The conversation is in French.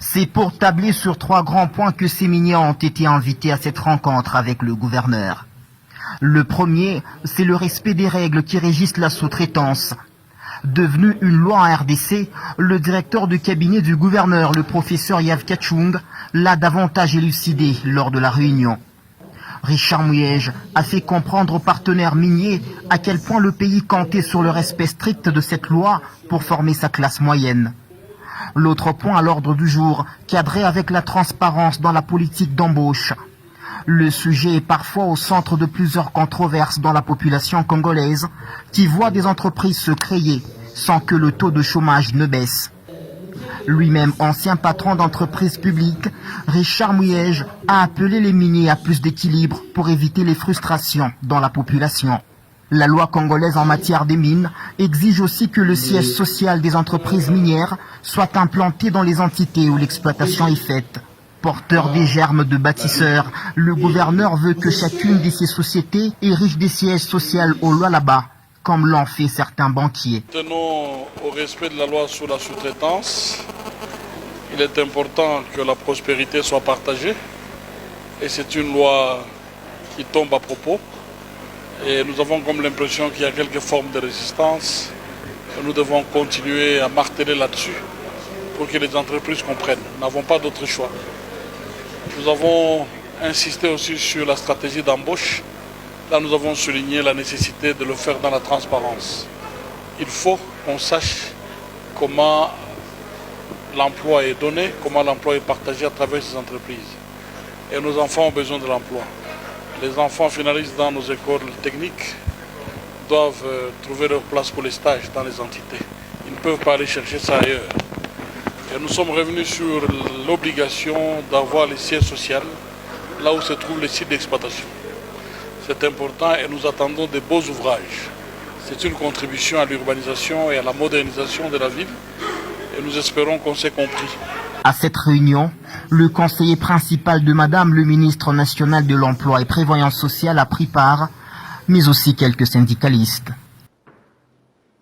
C'est pour tabler sur 3 grands points que ces miniers ont été invités à cette rencontre avec le gouverneur. Le premier, c'est le respect des règles qui régissent la sous-traitance. Devenu une loi en RDC, le directeur de cabinet du gouverneur, le professeur Yav Kachung, l'a davantage élucidé lors de la réunion. Richard Muyej a fait comprendre aux partenaires miniers à quel point le pays comptait sur le respect strict de cette loi pour former sa classe moyenne. L'autre point à l'ordre du jour, cadré avec la transparence dans la politique d'embauche. Le sujet est parfois au centre de plusieurs controverses dans la population congolaise qui voit des entreprises se créer sans que le taux de chômage ne baisse. Lui-même ancien patron d'entreprise publique, Richard Muyej a appelé les miniers à plus d'équilibre pour éviter les frustrations dans la population. La loi congolaise en matière des mines exige aussi que le siège social des entreprises minières soit implanté dans les entités où l'exploitation est faite. Porteur des germes de bâtisseurs, le gouverneur veut que chacune de ces sociétés érige des sièges sociaux au Lualaba, comme l'ont fait certains banquiers. Tenons au respect de la loi sur la sous-traitance. Il est important que la prospérité soit partagée et c'est une loi qui tombe à propos. Et nous avons comme l'impression qu'il y a quelques formes de résistance. Et nous devons continuer à marteler là-dessus pour que les entreprises comprennent. Nous n'avons pas d'autre choix. Nous avons insisté aussi sur la stratégie d'embauche. Là, nous avons souligné la nécessité de le faire dans la transparence. Il faut qu'on sache comment l'emploi est donné, comment l'emploi est partagé à travers ces entreprises. Et nos enfants ont besoin de l'emploi. Les enfants finalisent dans nos écoles techniques, doivent trouver leur place pour les stages dans les entités. Ils ne peuvent pas aller chercher ça ailleurs. Et nous sommes revenus sur l'obligation d'avoir les sièges sociaux là où se trouvent les sites d'exploitation. C'est important et nous attendons de beaux ouvrages. C'est une contribution à l'urbanisation et à la modernisation de la ville et nous espérons qu'on s'est compris. À cette réunion, le conseiller principal de Madame le ministre national de l'Emploi et Prévoyance sociale a pris part, mais aussi quelques syndicalistes.